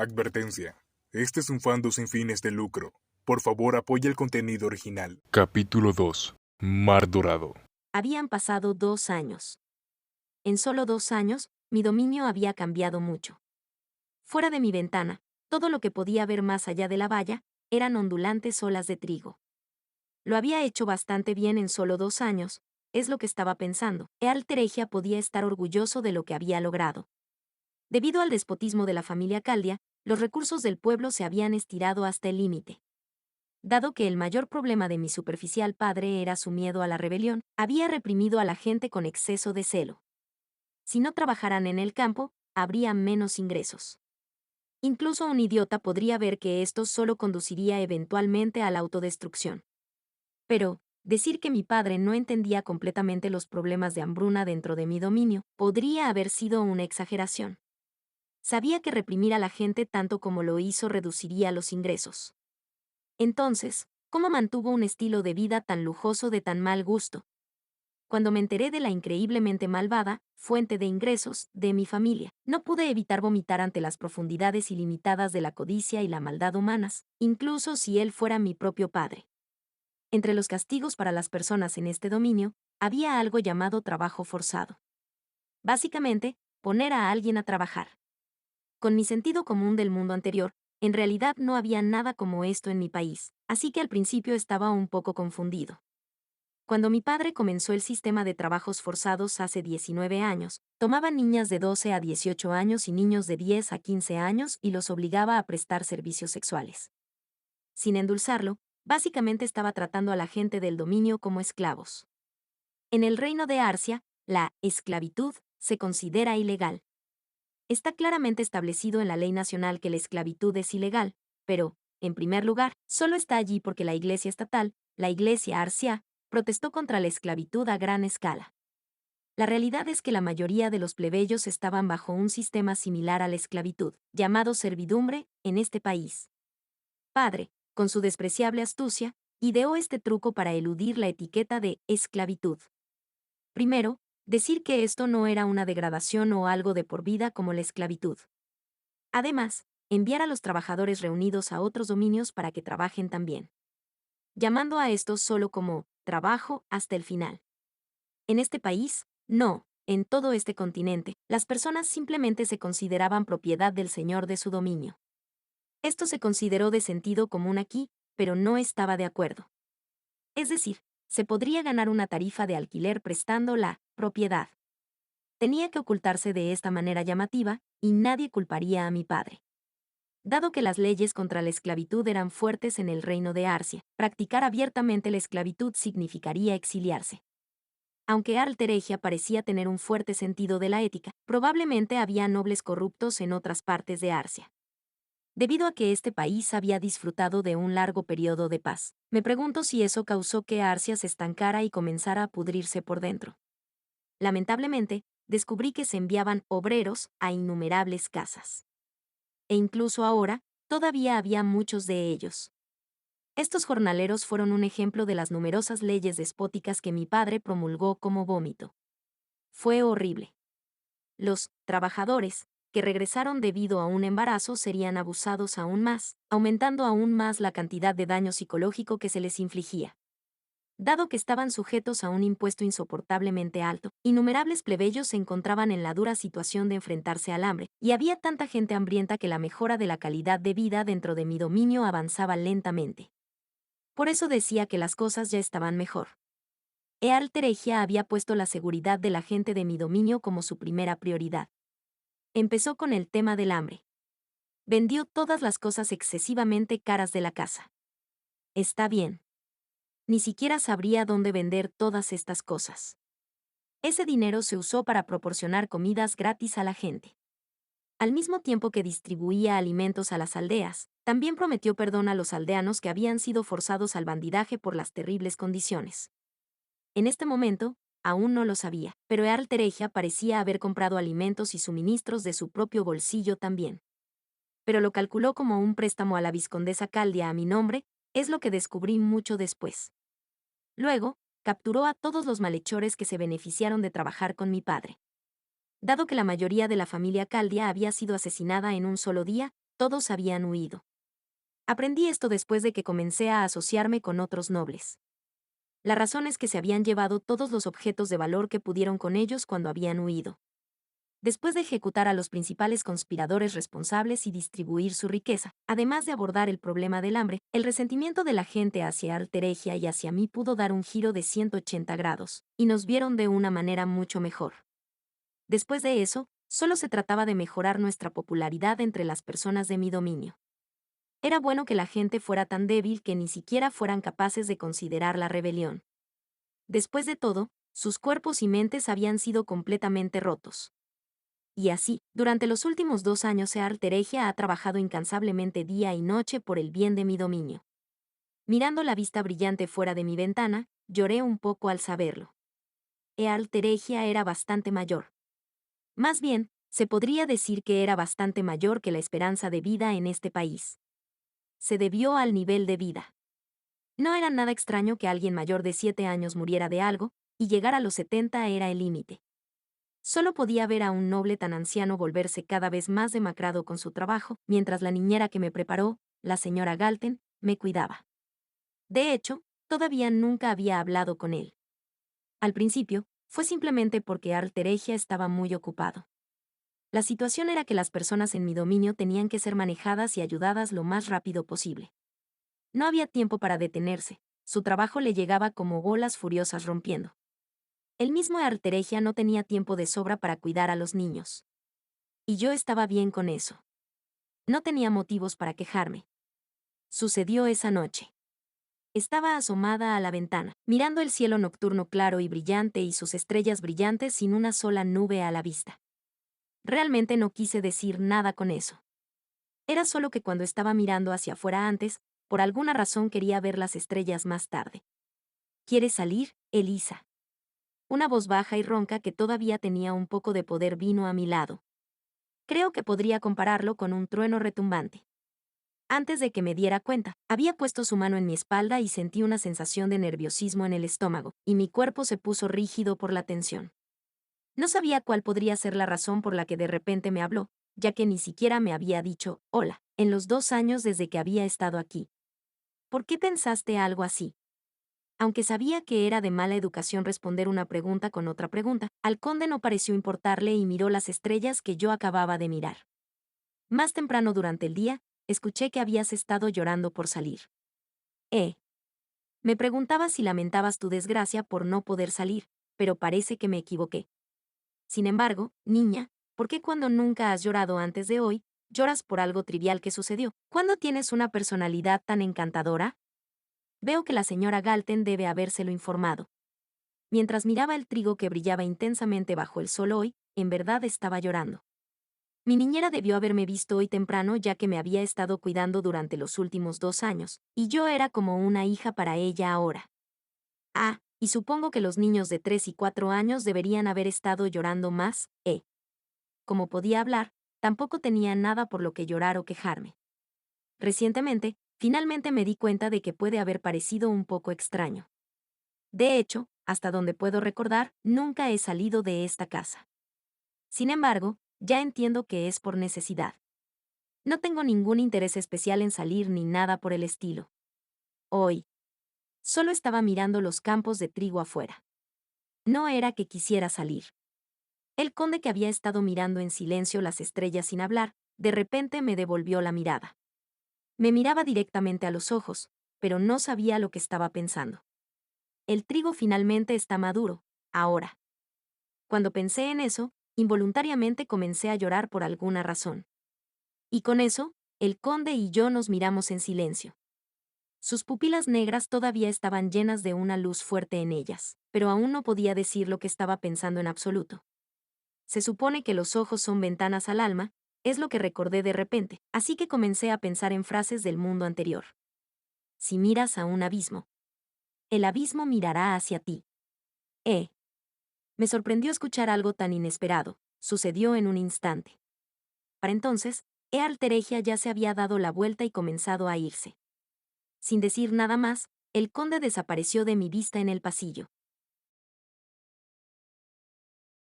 Advertencia. Este es un fandom sin fines de lucro. Por favor, apoya el contenido original. Capítulo 2. Mar Dorado. Habían pasado 2 años. En solo 2 años, mi dominio había cambiado mucho. Fuera de mi ventana, todo lo que podía ver más allá de la valla, eran ondulantes olas de trigo. Lo había hecho bastante bien en solo 2 años, es lo que estaba pensando. Ealteregia podía estar orgulloso de lo que había logrado. Debido al despotismo de la familia Caldia, los recursos del pueblo se habían estirado hasta el límite. Dado que el mayor problema de mi superficial padre era su miedo a la rebelión, había reprimido a la gente con exceso de celo. Si no trabajaran en el campo, habría menos ingresos. Incluso un idiota podría ver que esto solo conduciría eventualmente a la autodestrucción. Pero, decir que mi padre no entendía completamente los problemas de hambruna dentro de mi dominio podría haber sido una exageración. Sabía que reprimir a la gente tanto como lo hizo reduciría los ingresos. Entonces, ¿cómo mantuvo un estilo de vida tan lujoso de tan mal gusto? Cuando me enteré de la increíblemente malvada fuente de ingresos de mi familia, no pude evitar vomitar ante las profundidades ilimitadas de la codicia y la maldad humanas, incluso si él fuera mi propio padre. Entre los castigos para las personas en este dominio, había algo llamado trabajo forzado. Básicamente, poner a alguien a trabajar. Con mi sentido común del mundo anterior, en realidad no había nada como esto en mi país, así que al principio estaba un poco confundido. Cuando mi padre comenzó el sistema de trabajos forzados hace 19 años, tomaba niñas de 12 a 18 años y niños de 10 a 15 años y los obligaba a prestar servicios sexuales. Sin endulzarlo, básicamente estaba tratando a la gente del dominio como esclavos. En el reino de Arcia, la esclavitud se considera ilegal. Está claramente establecido en la ley nacional que la esclavitud es ilegal, pero, en primer lugar, solo está allí porque la iglesia estatal, la iglesia Arcia, protestó contra la esclavitud a gran escala. La realidad es que la mayoría de los plebeyos estaban bajo un sistema similar a la esclavitud, llamado servidumbre, en este país. Padre, con su despreciable astucia, ideó este truco para eludir la etiqueta de esclavitud. Primero, decir que esto no era una degradación o algo de por vida como la esclavitud. Además, enviar a los trabajadores reunidos a otros dominios para que trabajen también. Llamando a estos solo como trabajo hasta el final. En este país, no, en todo este continente, las personas simplemente se consideraban propiedad del señor de su dominio. Esto se consideró de sentido común aquí, pero no estaba de acuerdo. Es decir, se podría ganar una tarifa de alquiler prestando la propiedad. Tenía que ocultarse de esta manera llamativa, y nadie culparía a mi padre. Dado que las leyes contra la esclavitud eran fuertes en el reino de Arcia, practicar abiertamente la esclavitud significaría exiliarse. Aunque Alteregia parecía tener un fuerte sentido de la ética, probablemente había nobles corruptos en otras partes de Arcia. Debido a que este país había disfrutado de un largo periodo de paz, me pregunto si eso causó que Arcia se estancara y comenzara a pudrirse por dentro. Lamentablemente, descubrí que se enviaban obreros a innumerables casas. E incluso ahora, todavía había muchos de ellos. Estos jornaleros fueron un ejemplo de las numerosas leyes despóticas que mi padre promulgó como vómito. Fue horrible. Los trabajadores, que regresaron debido a un embarazo, serían abusados aún más, aumentando aún más la cantidad de daño psicológico que se les infligía. Dado que estaban sujetos a un impuesto insoportablemente alto, innumerables plebeyos se encontraban en la dura situación de enfrentarse al hambre, y había tanta gente hambrienta que la mejora de la calidad de vida dentro de mi dominio avanzaba lentamente. Por eso decía que las cosas ya estaban mejor. Ealteregia había puesto la seguridad de la gente de mi dominio como su primera prioridad. Empezó con el tema del hambre. Vendió todas las cosas excesivamente caras de la casa. Está bien. Ni siquiera sabría dónde vender todas estas cosas. Ese dinero se usó para proporcionar comidas gratis a la gente. Al mismo tiempo que distribuía alimentos a las aldeas, también prometió perdón a los aldeanos que habían sido forzados al bandidaje por las terribles condiciones. En este momento, aún no lo sabía, pero Ealteregia parecía haber comprado alimentos y suministros de su propio bolsillo también. Pero lo calculó como un préstamo a la vizcondesa Caldia a mi nombre, es lo que descubrí mucho después. Luego, capturó a todos los malhechores que se beneficiaron de trabajar con mi padre. Dado que la mayoría de la familia Caldia había sido asesinada en un solo día, todos habían huido. Aprendí esto después de que comencé a asociarme con otros nobles. La razón es que se habían llevado todos los objetos de valor que pudieron con ellos cuando habían huido. Después de ejecutar a los principales conspiradores responsables y distribuir su riqueza, además de abordar el problema del hambre, el resentimiento de la gente hacia Alteregia y hacia mí pudo dar un giro de 180 grados, y nos vieron de una manera mucho mejor. Después de eso, solo se trataba de mejorar nuestra popularidad entre las personas de mi dominio. Era bueno que la gente fuera tan débil que ni siquiera fueran capaces de considerar la rebelión. Después de todo, sus cuerpos y mentes habían sido completamente rotos. Y así, durante los últimos 2 años Alteregia ha trabajado incansablemente día y noche por el bien de mi dominio. Mirando la vista brillante fuera de mi ventana, lloré un poco al saberlo. Alteregia era bastante mayor. Más bien, se podría decir que era bastante mayor que la esperanza de vida en este país. Se debió al nivel de vida. No era nada extraño que alguien mayor de 7 años muriera de algo, y llegar a los 70 era el límite. Solo podía ver a un noble tan anciano volverse cada vez más demacrado con su trabajo, mientras la niñera que me preparó, la señora Galten, me cuidaba. De hecho, todavía nunca había hablado con él. Al principio, fue simplemente porque Alteregia estaba muy ocupado. La situación era que las personas en mi dominio tenían que ser manejadas y ayudadas lo más rápido posible. No había tiempo para detenerse, su trabajo le llegaba como olas furiosas rompiendo. El mismo Alteregia no tenía tiempo de sobra para cuidar a los niños. Y yo estaba bien con eso. No tenía motivos para quejarme. Sucedió esa noche. Estaba asomada a la ventana, mirando el cielo nocturno claro y brillante y sus estrellas brillantes sin una sola nube a la vista. Realmente no quise decir nada con eso. Era solo que cuando estaba mirando hacia afuera antes, por alguna razón quería ver las estrellas más tarde. ¿Quieres salir, Elisa? Una voz baja y ronca que todavía tenía un poco de poder vino a mi lado. Creo que podría compararlo con un trueno retumbante. Antes de que me diera cuenta, había puesto su mano en mi espalda y sentí una sensación de nerviosismo en el estómago, y mi cuerpo se puso rígido por la tensión. No sabía cuál podría ser la razón por la que de repente me habló, ya que ni siquiera me había dicho hola en los 2 años desde que había estado aquí. ¿Por qué pensaste algo así? Aunque sabía que era de mala educación responder una pregunta con otra pregunta, al conde no pareció importarle y miró las estrellas que yo acababa de mirar. Más temprano durante el día, escuché que habías estado llorando por salir. Me preguntaba si lamentabas tu desgracia por no poder salir, pero parece que me equivoqué. Sin embargo, niña, ¿por qué cuando nunca has llorado antes de hoy, lloras por algo trivial que sucedió? ¿Cuándo tienes una personalidad tan encantadora? Veo que la señora Galten debe habérselo informado. Mientras miraba el trigo que brillaba intensamente bajo el sol hoy, en verdad estaba llorando. Mi niñera debió haberme visto hoy temprano ya que me había estado cuidando durante los últimos 2 años, y yo era como una hija para ella ahora. Y supongo que los niños de 3 y 4 años deberían haber estado llorando más, Como podía hablar, tampoco tenía nada por lo que llorar o quejarme. Recientemente, finalmente me di cuenta de que puede haber parecido un poco extraño. De hecho, hasta donde puedo recordar, nunca he salido de esta casa. Sin embargo, ya entiendo que es por necesidad. No tengo ningún interés especial en salir ni nada por el estilo. Hoy, solo estaba mirando los campos de trigo afuera. No era que quisiera salir. El conde, que había estado mirando en silencio las estrellas sin hablar, de repente me devolvió la mirada. Me miraba directamente a los ojos, pero no sabía lo que estaba pensando. El trigo finalmente está maduro, ahora. Cuando pensé en eso, involuntariamente comencé a llorar por alguna razón. Y con eso, el conde y yo nos miramos en silencio. Sus pupilas negras todavía estaban llenas de una luz fuerte en ellas, pero aún no podía decir lo que estaba pensando en absoluto. Se supone que los ojos son ventanas al alma, es lo que recordé de repente, así que comencé a pensar en frases del mundo anterior. Si miras a un abismo, el abismo mirará hacia ti. Me sorprendió escuchar algo tan inesperado, sucedió en un instante. Para entonces, Alteregia ya se había dado la vuelta y comenzado a irse. Sin decir nada más, el conde desapareció de mi vista en el pasillo.